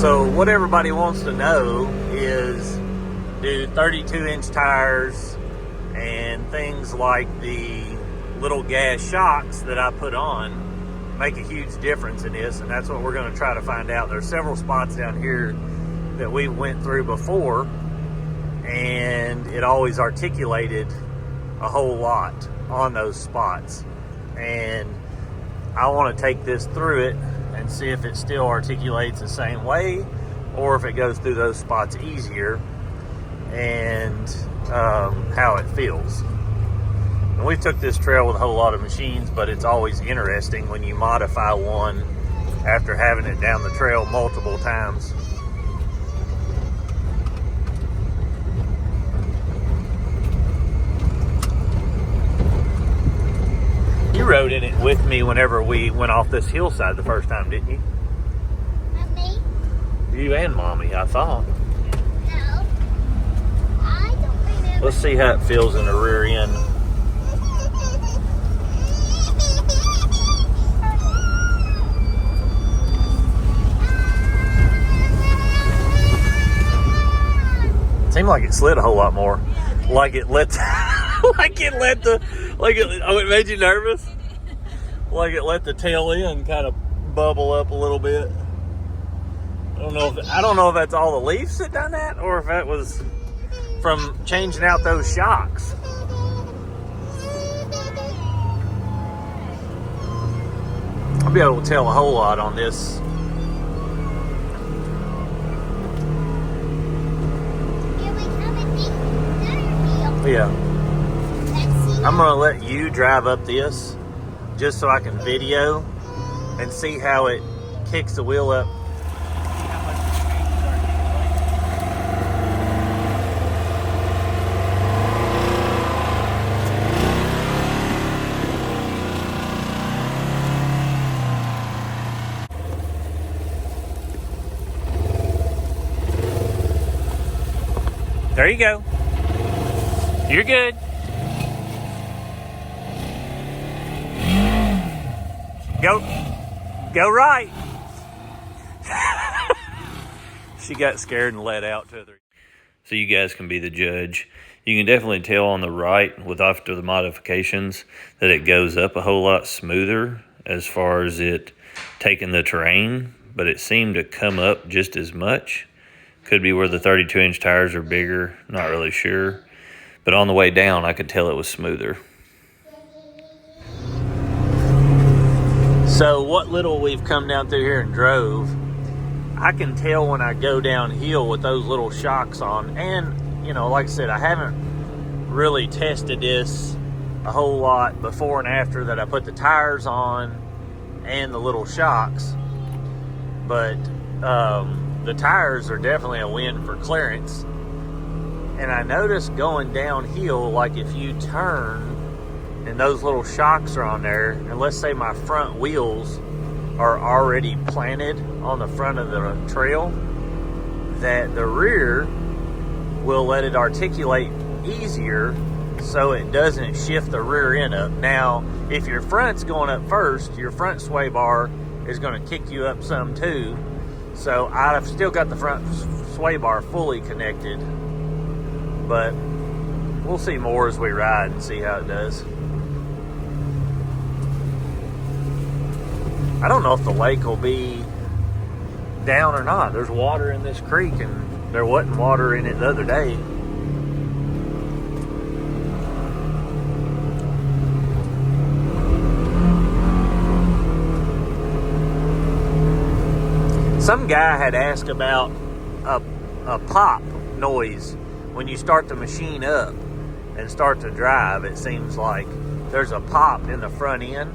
So what everybody wants to know is, do 32-inch tires and things like the little gas shocks that I put on make a huge difference in this? And that's what we're going to try to find out. There's several spots down here that we went through before, and it always articulated a whole lot on those spots. And I want to take this through it and see if it still articulates the same way, or if it goes through those spots easier, and how it feels. And we've took this trail with a whole lot of machines, but it's always interesting when you modify one after having it down the trail multiple times. You rode in it with me whenever we went off this hillside the first time, didn't you? Not me. You and Mommy, I thought. No. I don't remember. Let's see how it feels in the rear end. It seemed like it slid a whole lot more. Like it let it made you nervous? Like it let the tail end kind of bubble up a little bit. I don't know if that's all the leaves that done that, or if that was from changing out those shocks. I'll be able to tell a whole lot on this. Yeah. I'm gonna let you drive up this just so I can video and see how it kicks the wheel up. There you go. You're good. Go right. She got scared and let out to her. So you guys can be the judge. You can definitely tell on the right, with after the modifications, that it goes up a whole lot smoother as far as it taking the terrain, but it seemed to come up just as much. Could be where the 32-inch tires are bigger, not really sure. But on the way down, I could tell it was smoother. So what little we've come down through here and drove, I can tell when I go downhill with those little shocks on. And, you know, like I said, I haven't really tested this a whole lot before and after that I put the tires on and the little shocks. But the tires are definitely a win for clearance. And I noticed going downhill, like if you turn and those little shocks are on there, and let's say my front wheels are already planted on the front of the trail, that the rear will let it articulate easier so it doesn't shift the rear end up. Now, if your front's going up first, your front sway bar is going to kick you up some too. So I've still got the front sway bar fully connected, but we'll see more as we ride and see how it does. I don't know if the lake will be down or not. There's water in this creek, and there wasn't water in it the other day. Some guy had asked about a pop noise when you start the machine up and start to drive. It seems like there's a pop in the front end.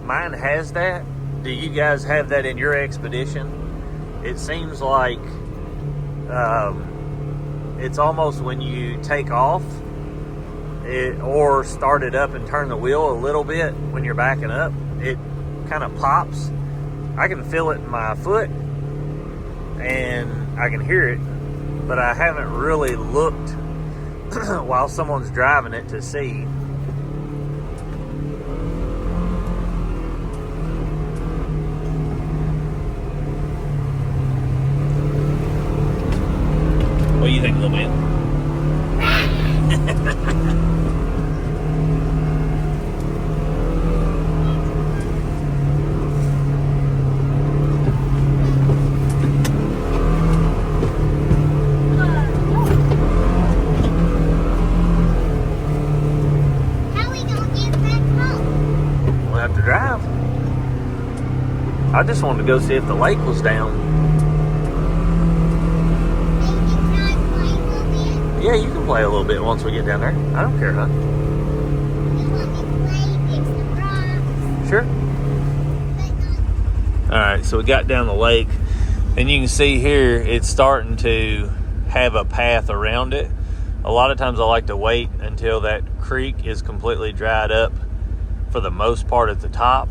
Mine has that. Do you guys have that in your Expedition? It seems like it's almost when you take off or start it up and turn the wheel a little bit when you're backing up, it kind of pops. I can feel it in my foot and I can hear it, but I haven't really looked while someone's driving it to see. you think, little man? How we gonna get back home? We'll have to drive. I just wanted to go see if the lake was down. Maybe can I play a little bit? Yeah, you can play a little bit once we get down there. I don't care, huh? You want me to play, pick some rocks, Sure. but not. All right, so we got down the lake, and you can see here it's starting to have a path around it. A lot of times I like to wait until that creek is completely dried up for the most part at the top,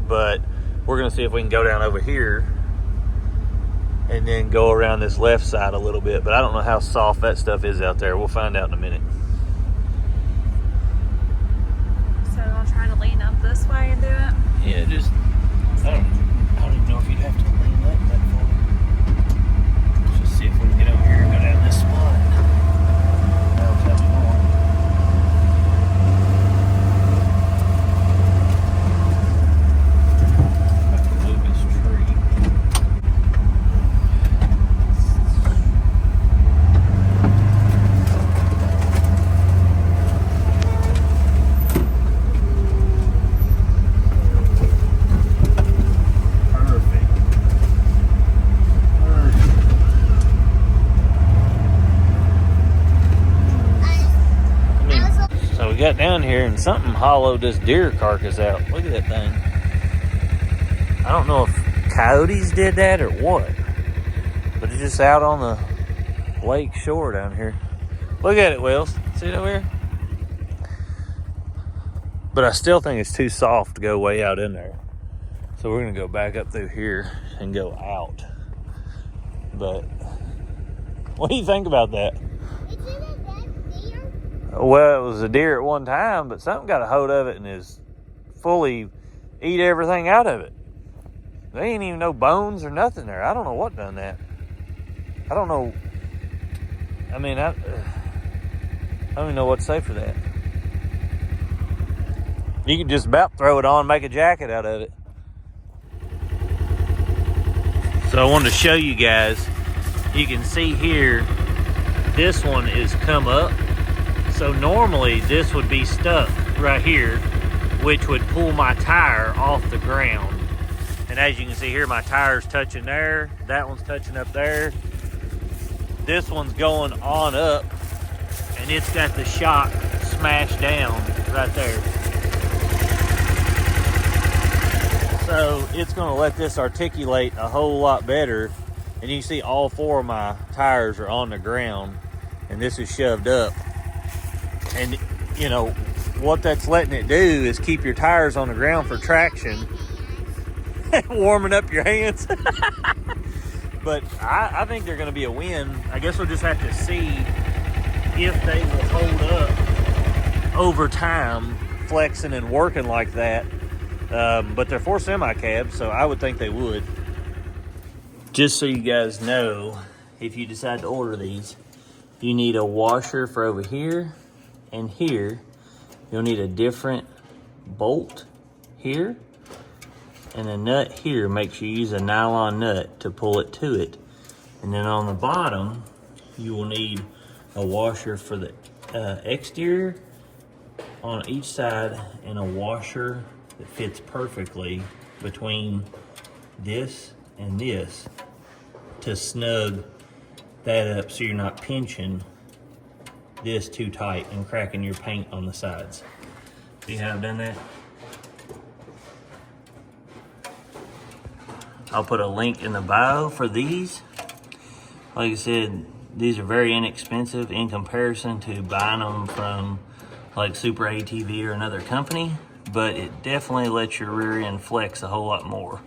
but we're gonna see if we can go down over here and then go around this left side a little bit, but I don't know how soft that stuff is out there. We'll find out in a minute. So I'll try to lean up this way and do it. Yeah, just, I don't even know if you'd have to lean up that far. Let's just see if we can get over here and go down this spot. That'll tell me more. Have to move this tree. Perfect. So we got down here and something hollowed this deer carcass out. Look at that thing. I don't know if coyotes did that or what, but it's just out on the lake shore down here. Look at it, Wells. See it over here? But I still think it's too soft to go way out in there. So we're gonna go back up through here and go out. But what do you think about that? Isn't it that deer? Well, it was a deer at one time, but something got a hold of it and is fully eat everything out of it. There ain't even no bones or nothing there. I don't know what done that. I don't know. I mean, I don't even know what to say for that. You can just about throw it on and make a jacket out of it. So I wanted to show you guys. You can see here, this one is come up. So normally this would be stuck right here, which would pull my tire off the ground. And as you can see here, my tire's touching there. That one's touching up there. This one's going on up, and it's got the shock smashed down right there. So it's gonna let this articulate a whole lot better. And you can see all four of my tires are on the ground, and this is shoved up. And you know, what that's letting it do is keep your tires on the ground for traction. Warming up your hands. But I think they're going to be a win. I guess we'll just have to see if they will hold up over time, flexing and working like that. But they're 4 semi-cabs, so I would think they would. Just so you guys know, if you decide to order these, you need a washer for over here and here. You'll need a different bolt here. And a nut here, make sure you use a nylon nut to pull it to it. And then on the bottom, you will need a washer for the exterior on each side and a washer that fits perfectly between this and this to snug that up so you're not pinching this too tight and cracking your paint on the sides. See how I've done that? I'll put a link in the bio for these. Like I said, these are very inexpensive in comparison to buying them from like Super ATV or another company, but it definitely lets your rear end flex a whole lot more.